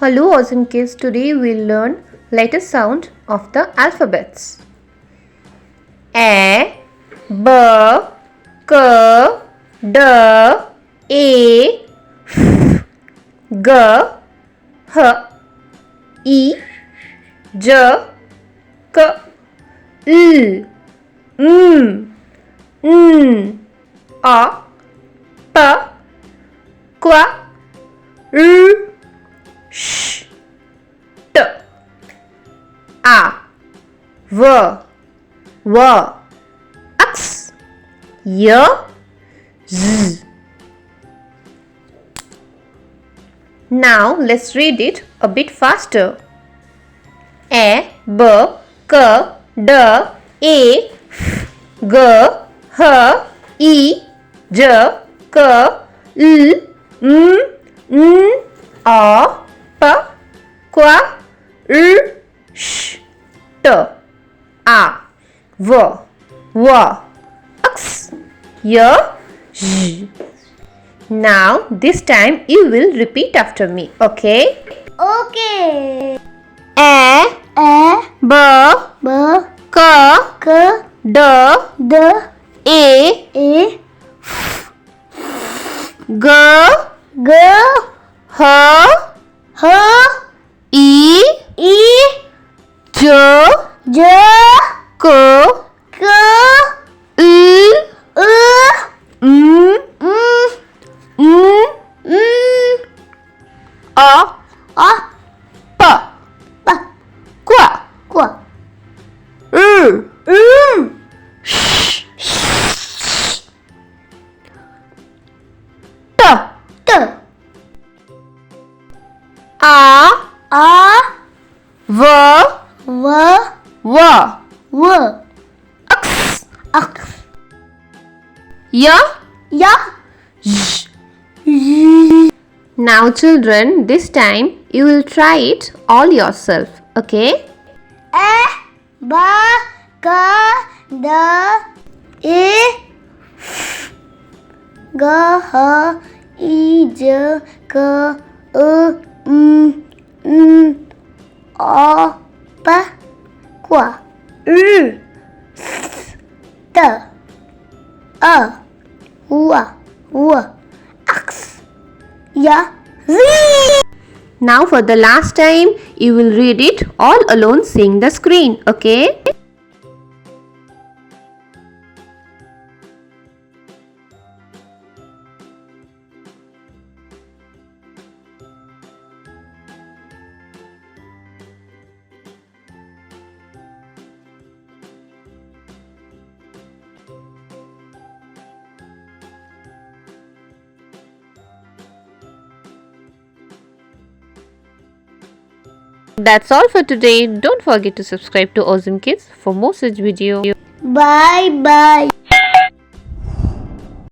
Hello awesome kids, today we'll learn letter sound of the alphabets. A, B, K, D, A, F, G, H, I, J, K, L, M, N, O, P, Q, R, Sh, T, A, V, W, X, Y, Z. Now let's read it a bit faster. A, B, K, D, A, F, G, H, I, J, K, L, M, N, O, P, Q, R, Sh, T, A, V, W, X, Y, Z. Now this time you will repeat after me, okay? Okay. A, B, B, K, K, D, D, A, A, G, G, H, H, I, I, J, J, K, K, L, L, M, M, N, N, O, O, P, P, Q, Q, R, R, Sh, T, T, A, A, V, V, W, W, X, X, Y, Y, Z. Z. Now children, this time you will try it all yourself, okay? A, B, K, D, A, F, G, H, I, J, K, L, M, N, O, P, Q, R, S, T, A, W, X, Y, Z. Now for the last time, you will read it all alone seeing the screen, okay? That's all for today. Don't forget to subscribe to Awesome Kids for more such videos. Bye bye.